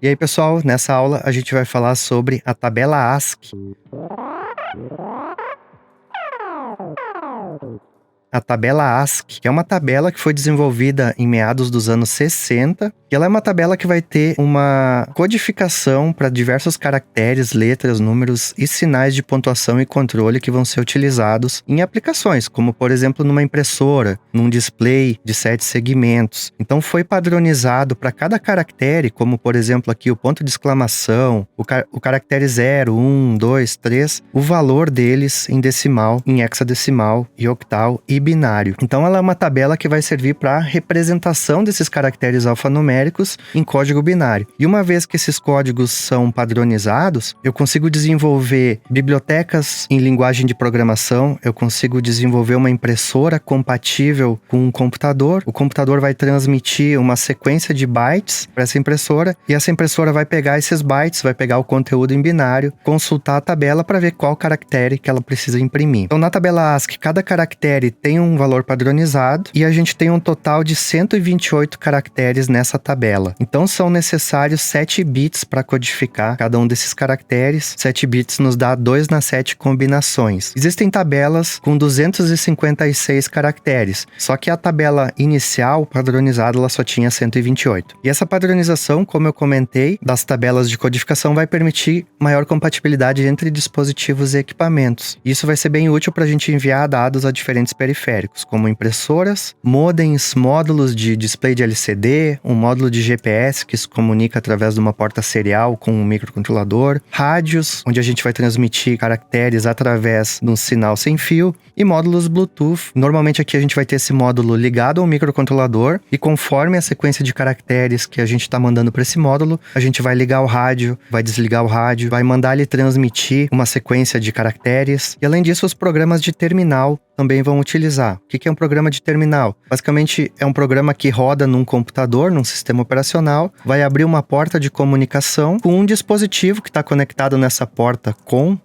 E aí, pessoal, nessa aula a gente vai falar sobre a tabela ASCII. A tabela ASCII, que é uma tabela que foi desenvolvida em meados dos anos 60, e ela é uma tabela que vai ter uma codificação para diversos caracteres, letras, números e sinais de pontuação e controle que vão ser utilizados em aplicações, como por exemplo numa impressora, num display de 7 segmentos. Então foi padronizado para cada caractere, como por exemplo aqui o ponto de exclamação, o caractere 0, 1, 2, 3, o valor deles em decimal, em hexadecimal e octal e binário. Então ela é uma tabela que vai servir para representação desses caracteres alfanuméricos em código binário. E uma vez que esses códigos são padronizados, eu consigo desenvolver bibliotecas em linguagem de programação, eu consigo desenvolver uma impressora compatível com um computador. O computador vai transmitir uma sequência de bytes para essa impressora e essa impressora vai pegar esses bytes, vai pegar o conteúdo em binário, consultar a tabela para ver qual caractere que ela precisa imprimir. Então na tabela ASCII, cada caractere tem um valor padronizado e a gente tem um total de 128 caracteres nessa tabela. Então são necessários 7 bits para codificar cada um desses caracteres. 7 bits nos dá 2 nas 7 combinações. Existem tabelas com 256 caracteres, só que a tabela inicial padronizada ela só tinha 128. E essa padronização, como eu comentei, das tabelas de codificação vai permitir maior compatibilidade entre dispositivos e equipamentos. Isso vai ser bem útil para a gente enviar dados a diferentes periféricos, como impressoras, modems, módulos de display de LCD, um módulo de GPS que se comunica através de uma porta serial com um microcontrolador, rádios, onde a gente vai transmitir caracteres através de um sinal sem fio, e módulos Bluetooth. Normalmente aqui a gente vai ter esse módulo ligado ao microcontrolador e conforme a sequência de caracteres que a gente está mandando para esse módulo, a gente vai ligar o rádio, vai desligar o rádio, vai mandar ele transmitir uma sequência de caracteres. E além disso, os programas de terminal também vão utilizar. O que é um programa de terminal? Basicamente, é um programa que roda num computador, num sistema operacional, vai abrir uma porta de comunicação com um dispositivo que está conectado nessa porta com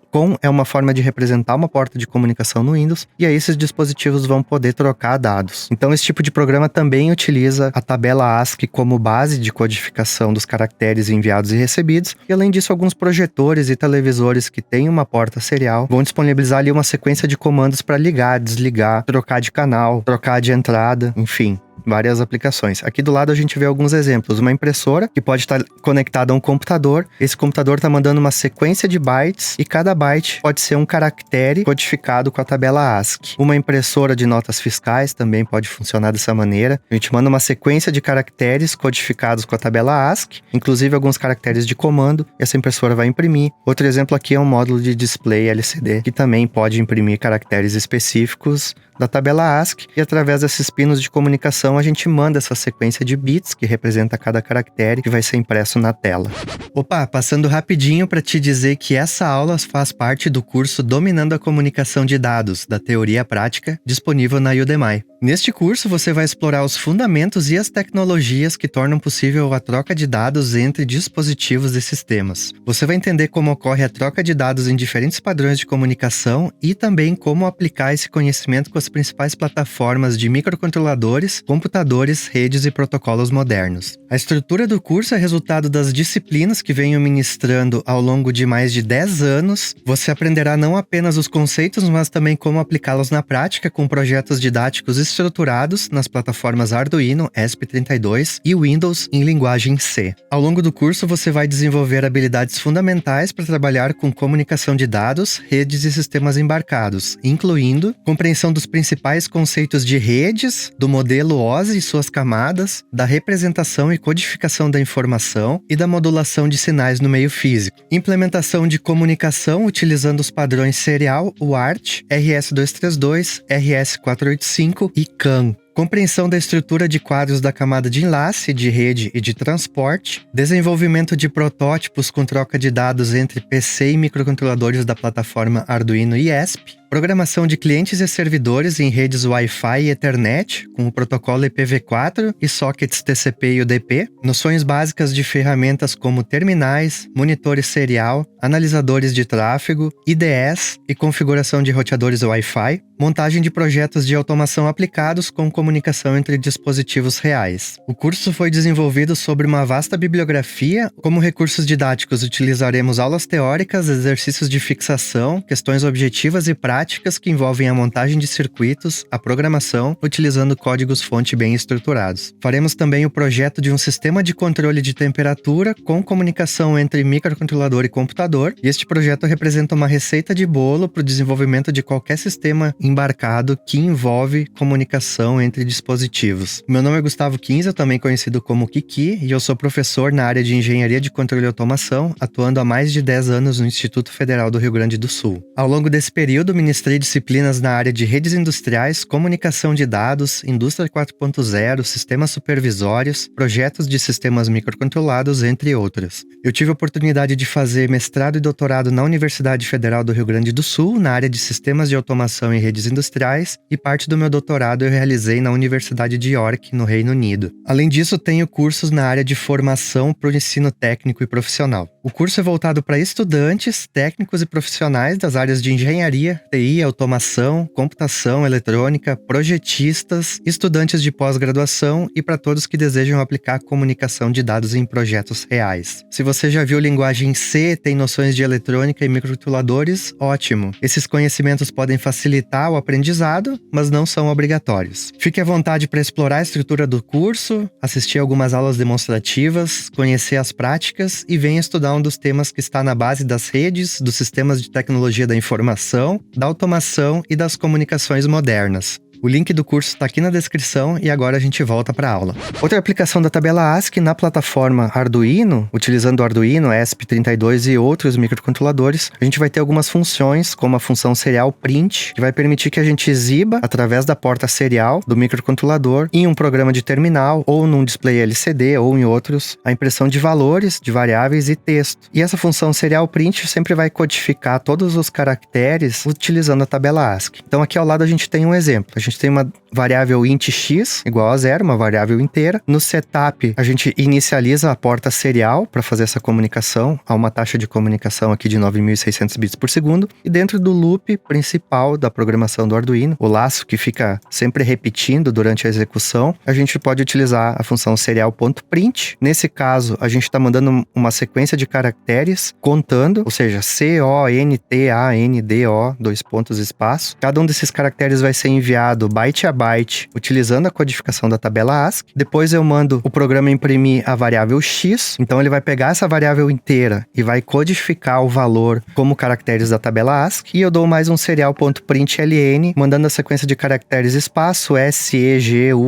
é uma forma de representar uma porta de comunicação no Windows, e aí esses dispositivos vão poder trocar dados. Então esse tipo de programa também utiliza a tabela ASCII como base de codificação dos caracteres enviados e recebidos, e além disso alguns projetores e televisores que têm uma porta serial vão disponibilizar ali uma sequência de comandos para ligar, desligar, trocar de canal, trocar de entrada, enfim, várias aplicações. Aqui do lado a gente vê alguns exemplos. Uma impressora que pode estar conectada a um computador. Esse computador está mandando uma sequência de bytes e cada byte pode ser um caractere codificado com a tabela ASCII. Uma impressora de notas fiscais também pode funcionar dessa maneira. A gente manda uma sequência de caracteres codificados com a tabela ASCII, inclusive alguns caracteres de comando, e essa impressora vai imprimir. Outro exemplo aqui é um módulo de display LCD, que também pode imprimir caracteres específicos da tabela ASCII, e através desses pinos de comunicação a gente manda essa sequência de bits que representa cada caractere que vai ser impresso na tela. Opa, passando rapidinho para te dizer que essa aula faz parte do curso Dominando a Comunicação de Dados, da Teoria Prática, disponível na Udemy. Neste curso você vai explorar os fundamentos e as tecnologias que tornam possível a troca de dados entre dispositivos e sistemas. Você vai entender como ocorre a troca de dados em diferentes padrões de comunicação e também como aplicar esse conhecimento com as principais plataformas de microcontroladores, computadores, redes e protocolos modernos. A estrutura do curso é resultado das disciplinas que venho ministrando ao longo de mais de 10 anos. Você aprenderá não apenas os conceitos, mas também como aplicá-los na prática com projetos didáticos estruturados nas plataformas Arduino, ESP32 e Windows em linguagem C. Ao longo do curso você vai desenvolver habilidades fundamentais para trabalhar com comunicação de dados, redes e sistemas embarcados, incluindo compreensão dos principais conceitos de redes, do modelo OSI e suas camadas, da representação e codificação da informação e da modulação de sinais no meio físico. Implementação de comunicação utilizando os padrões serial, UART, RS232, RS485 e CAN. Compreensão da estrutura de quadros da camada de enlace, de rede e de transporte, desenvolvimento de protótipos com troca de dados entre PC e microcontroladores da plataforma Arduino e ESP, programação de clientes e servidores em redes Wi-Fi e Ethernet, com o protocolo IPv4 e sockets TCP e UDP, noções básicas de ferramentas como terminais, monitores serial, analisadores de tráfego, IDS e configuração de roteadores Wi-Fi, montagem de projetos de automação aplicados com comunicação entre dispositivos reais. O curso foi desenvolvido sobre uma vasta bibliografia. Como recursos didáticos, utilizaremos aulas teóricas, exercícios de fixação, questões objetivas e práticas que envolvem a montagem de circuitos, a programação, utilizando códigos-fonte bem estruturados. Faremos também o projeto de um sistema de controle de temperatura com comunicação entre microcontrolador e computador, e este projeto representa uma receita de bolo para o desenvolvimento de qualquer sistema embarcado que envolve comunicação entre dispositivos. Meu nome é Gustavo Kinzel, também conhecido como Kiki, e eu sou professor na área de Engenharia de Controle e Automação, atuando há mais de 10 anos no Instituto Federal do Rio Grande do Sul. Ao longo desse período, ministrei disciplinas na área de redes industriais, comunicação de dados, indústria 4.0, sistemas supervisórios, projetos de sistemas microcontrolados, entre outras. Eu tive a oportunidade de fazer mestrado e doutorado na Universidade Federal do Rio Grande do Sul, na área de sistemas de automação e redes industriais, e parte do meu doutorado eu realizei na Universidade de York, no Reino Unido. Além disso, tenho cursos na área de formação para o ensino técnico e profissional. O curso é voltado para estudantes, técnicos e profissionais das áreas de engenharia, TI, automação, computação, eletrônica, projetistas, estudantes de pós-graduação e para todos que desejam aplicar comunicação de dados em projetos reais. Se você já viu linguagem C, tem noções de eletrônica e microcontroladores, ótimo. Esses conhecimentos podem facilitar o aprendizado, mas não são obrigatórios. Fique à vontade para explorar a estrutura do curso, assistir algumas aulas demonstrativas, conhecer as práticas e venha estudar um dos temas que está na base das redes, dos sistemas de tecnologia da informação, da automação e das comunicações modernas. O link do curso está aqui na descrição e agora a gente volta para a aula. Outra aplicação da tabela ASCII na plataforma Arduino, utilizando o Arduino, ESP32 e outros microcontroladores, a gente vai ter algumas funções, como a função serial print, que vai permitir que a gente exiba, através da porta serial do microcontrolador, em um programa de terminal, ou num display LCD, ou em outros, a impressão de valores, de variáveis e texto. E essa função serial print sempre vai codificar todos os caracteres utilizando a tabela ASCII. Então aqui ao lado a gente tem um exemplo. A gente tem uma variável int x igual a 0, uma variável inteira. No setup, a gente inicializa a porta serial para fazer essa comunicação a uma taxa de comunicação aqui de 9.600 bits por segundo. E dentro do loop principal da programação do Arduino, o laço que fica sempre repetindo durante a execução, a gente pode utilizar a função serial.print. Nesse caso, a gente está mandando uma sequência de caracteres contando, ou seja, CONTANDO, dois pontos, espaço. Cada um desses caracteres vai ser enviado byte a byte, utilizando a codificação da tabela ASCII. Depois eu mando o programa imprimir a variável x, então ele vai pegar essa variável inteira e vai codificar o valor como caracteres da tabela ASCII, e eu dou mais um serial.println, mandando a sequência de caracteres espaço SEGUNDOS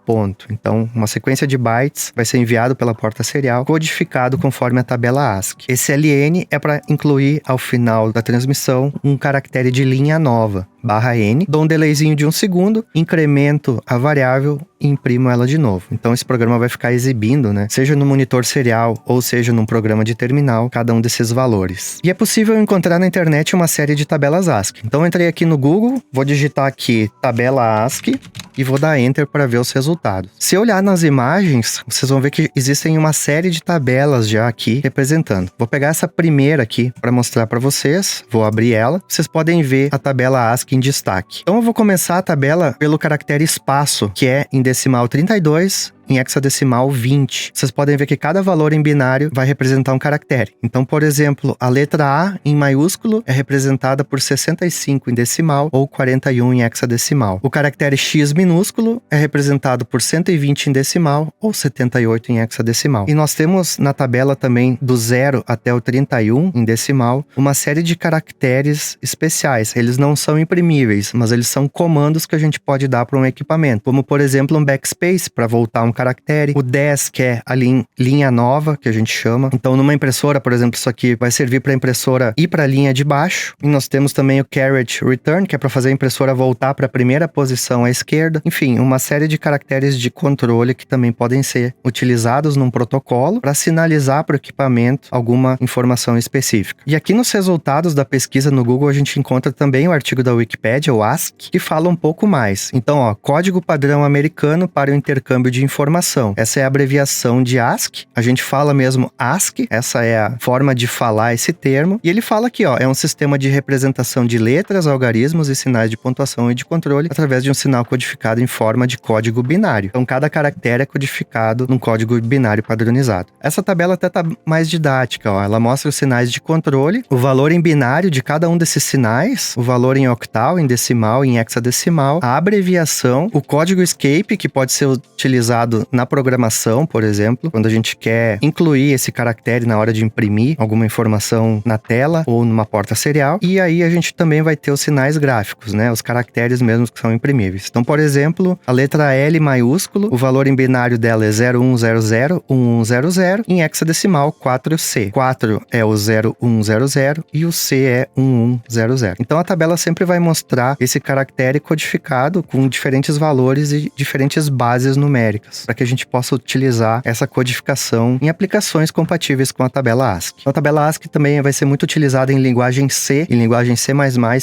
ponto. Então, uma sequência de bytes vai ser enviado pela porta serial, codificado conforme a tabela ASCII. Esse LN é para incluir ao final da transmissão um caractere de linha nova, /n, dou um delayzinho de 1 segundo, incremento a variável e imprimo ela de novo. Então esse programa vai ficar exibindo, seja no monitor serial ou seja num programa de terminal, cada um desses valores. E é possível encontrar na internet uma série de tabelas ASCII. Então eu entrei aqui no Google, vou digitar aqui tabela ASCII e vou dar Enter para ver os resultados. Se eu olhar nas imagens, vocês vão ver que existem uma série de tabelas já aqui representando. Vou pegar essa primeira aqui para mostrar para vocês, vou abrir ela. Vocês podem ver a tabela ASCII em destaque. Então eu vou começar a tabela pelo caractere espaço, que é em decimal 32, em hexadecimal 20. Vocês podem ver que cada valor em binário vai representar um caractere. Então, por exemplo, a letra A em maiúsculo é representada por 65 em decimal ou 41 em hexadecimal. O caractere X minúsculo é representado por 120 em decimal ou 78 em hexadecimal. E nós temos na tabela também do 0 até o 31 em decimal uma série de caracteres especiais. Eles não são imprimíveis, mas eles são comandos que a gente pode dar para um equipamento, como por exemplo um backspace para voltar um caractere. O 10, que é a linha nova, que a gente chama. Então, numa impressora, por exemplo, isso aqui vai servir para a impressora ir para a linha de baixo. E nós temos também o carriage return, que é para fazer a impressora voltar para a primeira posição à esquerda. Enfim, uma série de caracteres de controle que também podem ser utilizados num protocolo para sinalizar para o equipamento alguma informação específica. E aqui nos resultados da pesquisa no Google a gente encontra também o artigo da Wikipedia, o ASCII, que fala um pouco mais. Então, ó, Código Padrão Americano para o Intercâmbio de Informação. Essa é a abreviação de ASCII. A gente fala mesmo ASCII, essa é a forma de falar esse termo. E ele fala aqui, ó, é um sistema de representação de letras, algarismos e sinais de pontuação e de controle através de um sinal codificado em forma de código binário. Então, cada caractere é codificado num código binário padronizado. Essa tabela até tá mais didática, ó. Ela mostra os sinais de controle, o valor em binário de cada um desses sinais, o valor em octal, em decimal, em hexadecimal, a abreviação, o código escape, que pode ser utilizado na programação, por exemplo, quando a gente quer incluir esse caractere na hora de imprimir alguma informação na tela ou numa porta serial. E aí a gente também vai ter os sinais gráficos, né? Os caracteres mesmos que são imprimíveis. Então, por exemplo, a letra L maiúsculo, o valor em binário dela é 01001100, em hexadecimal 4C. 4 é o 0100 e o C é 1100. Então a tabela sempre vai mostrar esse caractere codificado com diferentes valores e diferentes bases numéricas, para que a gente possa utilizar essa codificação em aplicações compatíveis com a tabela ASCII. A tabela ASCII também vai ser muito utilizada em linguagem C, em linguagem C++,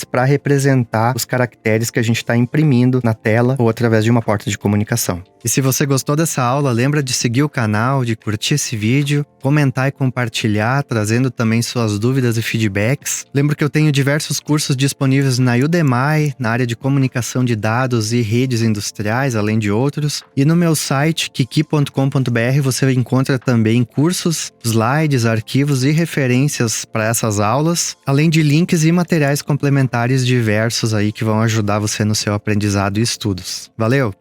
para representar os caracteres que a gente está imprimindo na tela ou através de uma porta de comunicação. E se você gostou dessa aula, lembra de seguir o canal, de curtir esse vídeo, comentar e compartilhar, trazendo também suas dúvidas e feedbacks. Lembro que eu tenho diversos cursos disponíveis na Udemy, na área de comunicação de dados e redes industriais, além de outros. E no meu site, kiki.com.br, você encontra também cursos, slides, arquivos e referências para essas aulas, além de links e materiais complementares diversos aí que vão ajudar você no seu aprendizado e estudos. Valeu!